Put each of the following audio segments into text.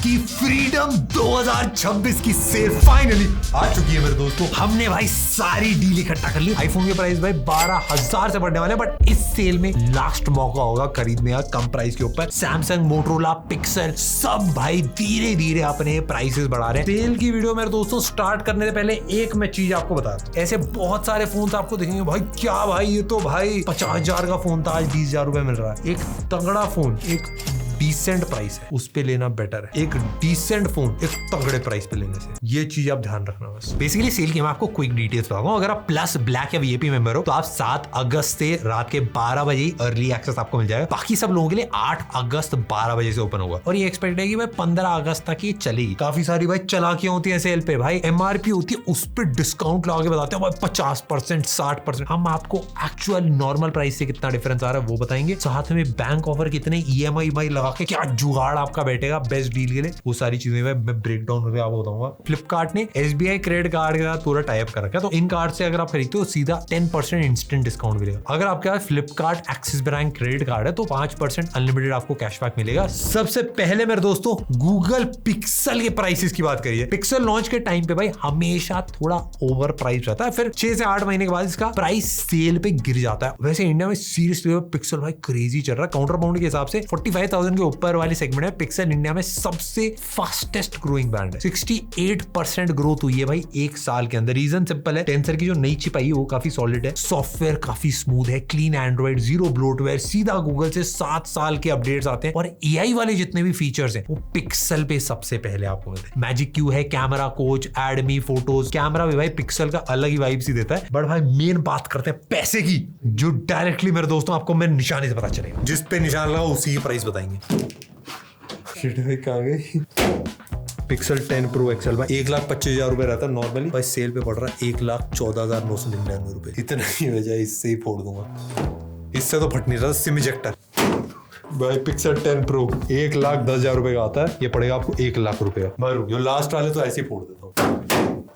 की फ्रीडम 2026 की cell finally आ चुकी है मेरे दोस्तों। हमने भाई सारी डील इकट्ठा कर ली। आईफोन के प्राइस भाई 12,000 से बढ़ने वाले, बट इस सेल में लास्ट मौका होगा खरीदने का कम प्राइस के ऊपर। सैमसंग, मोटरोला, पिक्सल सब भाई धीरे धीरे अपने प्राइसेस बढ़ा रहे हैं। सेल की वीडियो मेरे दोस्तों स्टार्ट करने से पहले एक मैं चीज आपको बता दूं, ऐसे बहुत सारे फोन आपको दिखेंगे भाई क्या भाई ये तो भाई 50,000 का फोन था, आज 20,000 रुपए मिल रहा है। एक तगड़ा फोन, एक डिसेंट प्राइस है, उस पे लेना बेटर है। एक डिसेंट फोन एक तगड़े प्राइस पे लेने से, ये चीज आप ध्यान रखना बस। बेसिकली सेल की मैं आपको क्विक डिटेल्स बताऊंगा। अगर आप प्लस, ब्लैक या वीआईपी मेंबर हो तो आप 7 अगस्त से रात के 12 बजे अर्ली एक्सेस आपको मिल जाएगा। बाकी सब लोगों के लिए 8 अगस्त 12 बजे से ओपन होगा और ये एक्सपेक्ट है कि भाई 15 अगस्त तक ये चलेगी। काफी सारी भाई चालाकियां होती है सेल पे, भाई एमआरपी होती है उस पर डिस्काउंट लगा के बताते हैं भाई 50%, 60%। हम आपको एक्चुअल नॉर्मल प्राइस से कितना डिफरेंस आ रहा है वो बताएंगे, साथ में बैंक ऑफर कितने, ईएमआई लगा के क्या जुगाड़ आपका बैठेगा बेस्ट डील के लिए, वो सारी चीजें मैं ब्रेक डाउन करके आपको बताऊंगा। फ्लिपकार्ट ने एसबीआई क्रेडिट कार्ड के साथ पूरा टाई अप कर रखा है, तो इन कार्ड से अगर आप खरीदते हो सीधा 10% इंस्टेंट डिस्काउंट मिलेगा। अगर आपके पास Flipkart Axis bank credit card है तो 5% अनलिमिटेड आपको कैशबैक मिलेगा। सबसे पहले मेरे दोस्तों गूगल पिक्सल के प्राइसेस की बात करिए। पिक्सल लॉन्च के टाइम पे भाई हमेशा थोड़ा ओवर प्राइस रहता है, फिर 6 से 8 महीने के बाद इसका प्राइस सेल पे गिर जाता है। वैसे इंडिया में सीरियसली पिक्सल भाई क्रेजी चल रहा है। काउंटर पाउंड के हिसाब से 45,000 के ऊपर वाली सेगमेंट है, पिक्सल इंडिया में सबसे फास्टेस्ट ग्रोइंग ब्रांड है। 68% ग्रोथ हुई है भाई एक साल के अंदर। रीजन सिंपल है, टेंसर की जो नई चिप आई है वो काफी सॉलिड है, सॉफ्टवेयर काफी स्मूथ है, क्लीन एंड्रॉइड, जीरो ब्लोटवेयर, सीधा गूगल से 7 साल के अपडेट्स आते हैं और एआई वाले जितने भी फीचर्स हैं वो पिक्सल पे सबसे पहले आपको मिलते हैं। मैजिक क्यू है, कैमरा कोच, एडमी, फोटोज, कैमरा भी भाई पिक्सल का अलग ही वाइब्स ही देता है। बट भाई मेन बात करते हैं पैसे की, जो डायरेक्टली मेरे दोस्तों आपको मैं निशाने से पता चलेगा, जिस पे निशान लगा उसी की प्राइस बताएंगे। कहाँ गई पिक्सल 10 प्रो एक्सएल भाई 1,25,000 रुपए रहता है नॉर्मली, भाई सेल पे पड़ रहा है 1,14,999 रुपए। इतना ही वजह इससे ही फोड़ दूंगा, इससे तो फट नहीं रहा। सिम इजेक्टर भाई पिक्सल 10 प्रो 1,10,000 रुपए का आता है, ये पड़ेगा आपको 1,00,000 रुपए का। मैं जो लास्ट वाले तो ऐसे ही फोड़ देता हूँ।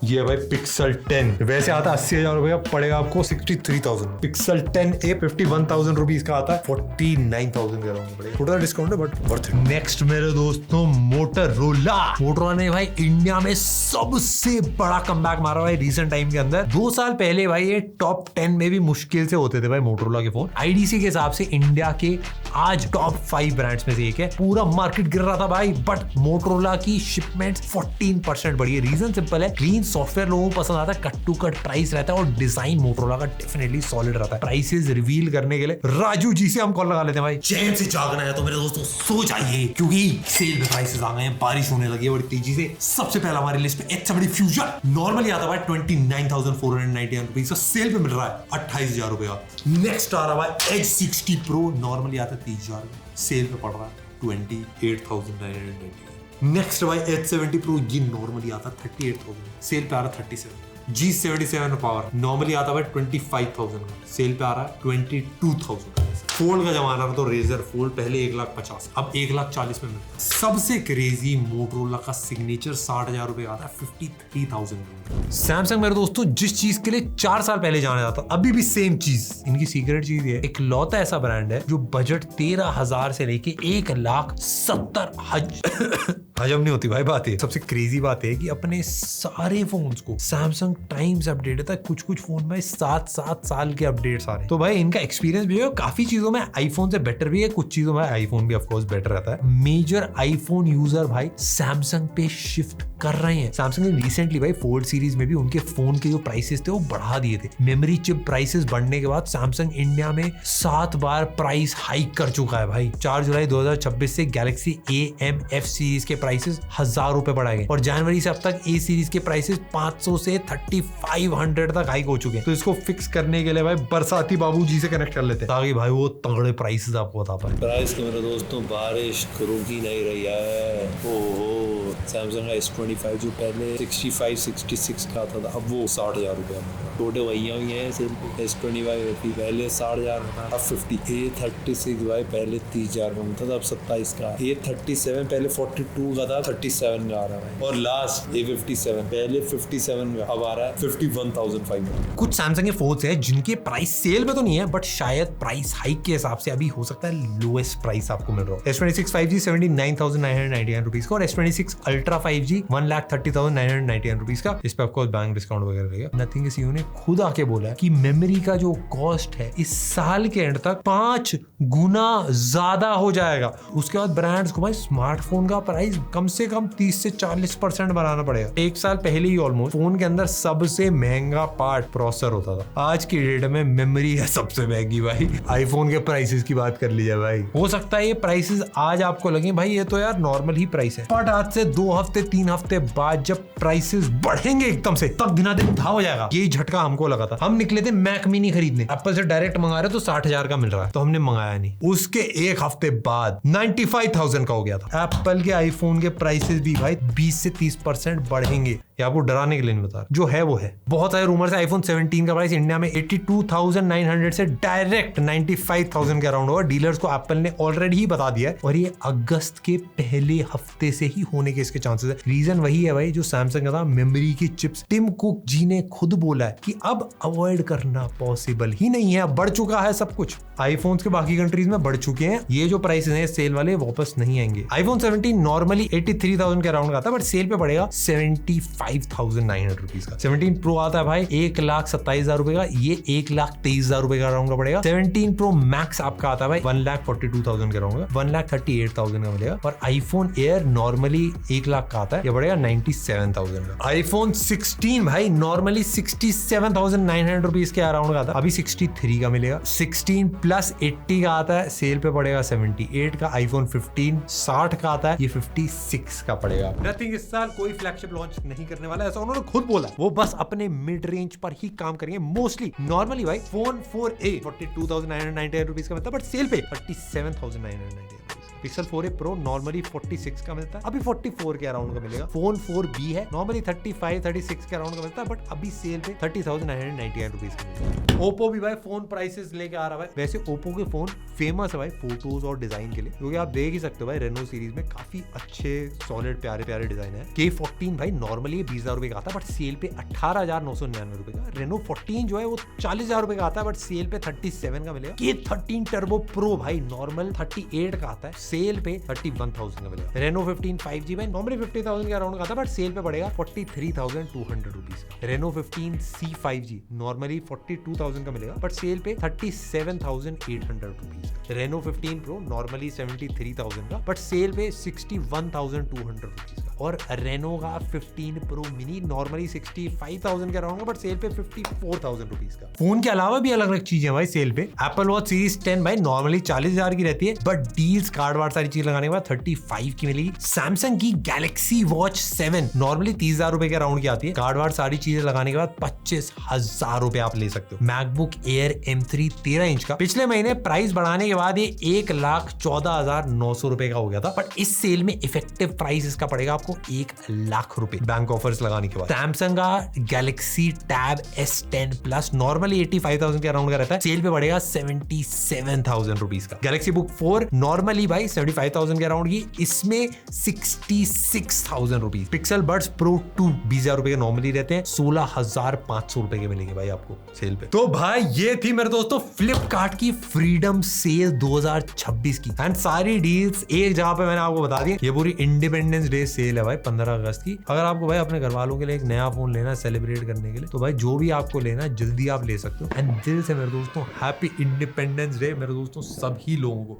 ये भाई पिक्सल 10 वैसे आता है 80,000 रुपए का, पड़ेगा आपको 63,000। पिक्सल 10A 51,000 रुपीज का आता है, 49,000 के अराउंड पड़ेगा। थोड़ा डिस्काउंट है बट वर्थ इट। नेक्स्ट मेरे दोस्तों मोटरोला ने भाई इंडिया में सबसे बड़ा कमबैक मारा भाई रिसेंट टाइम के अंदर। 2 साल पहले भाई ये टॉप 10 में भी मुश्किल से होते थे भाई मोटरोला के फोन। आईडीसी के हिसाब से इंडिया के आज टॉप 5 ब्रांड्स में से एक है। पूरा मार्केट गिर रहा था भाई, बट मोटरोला की शिपमेंट 14% बढ़ी है। रीजन सिंपल है, क्लीन सॉफ्टवेयर लोगों को पसंद आता है, कट टू कट प्राइस रहता है और डिजाइन मोटरोला का डेफिनेटली सॉलिड रहता है। प्राइसेस रिवील करने के लिए राजू जी से हम कॉल लगा लेते हैं भाई। चैन से जागना है तो मेरे दोस्तों सो जाइए, क्योंकि सेल में प्राइसेस आ गए हैं, बारिश होने लगी है बड़ी तेजी से। सबसे पहला हमारी लिस्ट पे H70 फ्यूजन नॉर्मली आता है 29,499 रुपीज, सेल पे मिल रहा है 28,000 रुपए का। नेक्स्ट आ रहा है H60 प्रो नॉर्मली आता है 30,000, सेल पे पड़ रहा है 28,990। नेक्स्ट भाई H70 प्रो ये नॉर्मली आता है 38,000, सेल पे आ रहा है 37। G77 पावर नॉर्मली आता है 25,000 का, सेल पे आ रहा है 22,000। फोल्ड का जमाना था तो रेजर फोल्ड पहले 1,50,000 अब 1,40,000 में मिलता है। सबसे क्रेजी मोटरोला का सिग्नेचर 60,000 रुपए आता है 53,000। सैमसंग मेरे दोस्तों जिस चीज के लिए 4 साल पहले जाना जाता अभी भी सेम चीज, इनकी सीक्रेट चीज है, एक लौता ऐसा ब्रांड है जो बजट 13,000 से लेके 1,70,000 हजम नहीं होती भाई बात है। सबसे क्रेजी बात है कि अपने सारे फोन्स को सैमसंग टाइम से अपडेट होता है। कुछ फोन में 7 साल के अपडेट्स आ रहे हैं, तो भाई इनका एक्सपीरियंस भी है, काफी चीजों में आईफोन से बेटर भी है, कुछ चीजों में आईफोन भी ऑफ कोर्स बेटर रहता है। मेजर आईफोन यूजर भाई सैमसंग पे शिफ्ट कर रहे हैं। सैमसंग ने रिसेंटली भाई फोल्ड सीरीज में भी उनके फोन के जो प्राइसेस थे वो बढ़ा दिए थे। मेमोरी चिप प्राइसेस बढ़ने के बाद सैमसंग इंडिया में 7 बार प्राइस हाइक कर चुका है भाई। 4 जुलाई 2026 से गैलेक्सी AM/F सीरीज के प्राइसेस 1,000 रुपए बढ़ाए गए और जनवरी से अब तक A सीरीज के प्राइसेस 500 से 3,500 तक हाइक हो चुके हैं। तो इसको फिक्स करने के लिए भाई बरसाती बाबू जी से कनेक्ट कर लेते हैं ताकि भाई वो तगड़े प्राइसेस आपको बता पाए। प्राइस के मेरे दोस्तों बारिश रुकी नहीं रही है। ओहो सैमसंग का S25 जो पहले 65-66 का आता था, अब वो 60,000 रुपया। छोटे भैया हुई हैं सेल पे। S25 पहले 60,000 का था, अब 50। A36 भाई पहले 30,000 का मिलता था, अब 27 का। A37 पहले 42 का था, 37 का आ रहा है। और लास्ट A57 पहले 57 का, अब आ रहा है 51,500। कुछ सैमसंग के फोन्स है जिनके प्राइस सेल में तो नहीं है, बट शायद प्राइस हाइक के हिसाब से अभी हो सकता है लोएस्ट प्राइस आपको मिल रहा हो। S26 5G 79,999 रुपीज का, और S26 Ultra 5G 1,30,999 रुपीज का। इस पे आपको बैंक डिस्काउंट वगैरह रहेगा। नथिंग सीईओ ने खुद आके बोला है कि मेमोरी का जो कॉस्ट है इस साल के एंड तक 5 गुना ज्यादा हो जाएगा। उसके बाद ब्रांड्स को भाई स्मार्टफोन का प्राइस कम से कम 30 से 40% बनाना पड़ेगा। एक साल पहले ही ऑलमोस्ट फोन के अंदर सबसे महंगा पार्ट प्रोसेसर होता था, आज की डेट में मेमोरी है सबसे महंगी भाई। आईफोन के प्राइसेस की बात कर लीजिए भाई, हो सकता है ये प्राइसेस आज आपको लगे भाई ये तो यार नॉर्मल ही प्राइस है, बट आज से 2 हफ्ते 3 हफ्ते बाद जब प्राइसेस बढ़ेंगे एकदम से, तब दिना दिन था हो जाएगा। यही झटका हमको लगा था। हम निकले थे मैक मिनी खरीदने, एप्पल से डायरेक्ट मंगा रहे तो 60,000 का मिल रहा है, तो हमने मंगाया नहीं। उसके एक हफ्ते बाद 95,000 का हो गया था। एप्पल के आईफोन के प्राइसेस भी भाई 20 से 30% बढ़ेंगे। ये आपको डराने के लिए नहीं बता रहा, जो है वो है। बहुत सारे रूमर्स है आईफोन 17 का प्राइस इंडिया में 82,900 से डायरेक्ट 95,000 के अराउंड होगा। डीलर्स को एप्पल ने ऑलरेडी ही बता दिया है, और ये अगस्त के पहले हफ्ते से ही होने के इसके चांसेस है। रीजन वही है भाई जो सैमसंग का था, मेमोरी की चिप्स। टिम कुक जी ने खुद बोला है कि अब अवॉइड करना पॉसिबल ही नहीं है, बढ़ चुका है सब कुछ। आईफोन्स के बाकी कंट्रीज में बढ़ चुके हैं, ये जो प्राइसेस हैं सेल वाले वापस नहीं आएंगे। आईफोन 17 नॉर्मली 83,000 के अराउंड का था, बट सेल पे पड़ेगा 75,900 रुपीज का। 17 प्रो आता है भाई 1,27,000 रुपए का, ये 1,23,000 रुपए का अराउंड का पड़ेगा। 17 प्रो मैक्स आपका आता है भाई 1,42,000 के अराउंड का, 1,38,000 का मिलेगा। और आईफोन एयर नॉर्मली 1 लाख का आता है, ये पड़ेगा 97,000 का। आईफोन 16 भाई नॉर्मली 67,900 रुपीज के अराउंड का था, अभी 63 का मिलेगा। 16 प्लस 80 का आता है, सेल पे पड़ेगा 78 का। आईफोन 15 60 का आता है, ये 56 का पड़ेगा। नथिंग इस साल कोई फ्लैगशिप लॉन्च नहीं करने वाला है, ऐसा उन्होंने खुद बोला। वो बस अपने मिड रेंज पर ही काम करेंगे मोस्टली। नॉर्मली भाई फोन 4a 42,999 रुपीज का मिलता है, बट सेल पे 37,999 पिक्सल 4a प्रो नॉर्मली 46 का मिलता है, अभी 44 के अराउंड का मिलेगा। फोन 4b है नॉर्मली 35-36 के अराउंड का मिलता है, बट अभी सेल पे 30,999 रुपीज का मिलता है। ओप्पो भी भाई फोन प्राइसेस लेके आ रहा है। वैसे ओप्पो के फोन फेमस है भाई फोटोज और डिजाइन के लिए, क्योंकि आप देख ही सकते हो भाई रेनो सीरीज में काफी अच्छे सॉलिड प्यारे प्यारे डिजाइन है। K14 भाई नॉर्मली 20,000 रुपए का आता है, बट सेल पे 18,999 रुपए का। रेनो 14 जो है वो 40,000 रुपए का आता है, बट सेल पे 37 का मिलेगा। K13 टर्बो प्रो भाई नॉर्मल 38 का आता है, सेल पे 31,000 का मिलेगा। रेनो 15 5G भाई नॉर्मली 50,000 के अराउंड का था, बट सेल पे पड़ेगा 43,200 रुपीज का। रेनो 15C 5G नॉर्मली 42,000 का मिलेगा, बट सेल पे 37,800 रुपीज का। रेनो 15 प्रो नॉर्मली 73,000 का, बट सेल पे 61,200 रुपीज का। और रेनो का 15 प्रो मिनी नॉर्मली 65,000 के अराउंड का, बट सेल पे 54,000 रुपीज का। फोन के अलावा भी अलग अलग चीजें भाई सेल पे। एप्पल वॉच सीरीज 10 भाई नॉर्मली 40,000 की रहती है, बट डील्स कार्ड वार्ड सारी चीज लगाने के बाद 35 की मिलेगी। सैमसंग की गैलेक्सी वॉच 7 नॉर्मली 30,000 रुपए के अराउंड की आती है, कार्ड वार्ड सारी चीजें लगाने के बाद 25,000 रुपए आप ले सकते हो। मैकबुक एयर M3 13 इंच का पिछले महीने प्राइस बढ़ाने के बाद ये 1,14,900 रुपए का हो गया था, बट इस सेल में इफेक्टिव प्राइस इसका पड़ेगा आपको 1 लाख रुपए बैंक ऑफर्स लगाने के बाद। सैमसंग का Galaxy tab S10 plus normally 85,000 के अराउंड का रहता है, सेल पे पड़ेगा 77,000 रुपीज का। गैलेक्सी बुक 4 नॉर्मली भाई 75,000 के अराउंड की, इसमें 66,000 रुपीज। पिक्सल बड्स प्रो 2 20,000 रुपए के नॉर्मली रहते हैं, 16,500 रुपए के मिलेंगे भाई आपको सेल पे। तो भाई ये थी मेरे दोस्तों फ्लिपकार्ट की फ्रीडम सेल 2026 की, एंड सारी डील्स एक जगह पे मैंने आपको बता दी। ये पूरी इंडिपेंडेंस डे सेल है भाई 15 अगस्त की। अगर आपको भाई अपने घर वालों के लिए एक नया फोन लेना है सेलिब्रेट करने के लिए, तो भाई जो भी आपको लेना है जल्दी आप ले सकते हो। एंड दिल से मेरे दोस्तों हैप्पी इंडिपेंडेंस डे मेरे दोस्तों सभी लोगों को।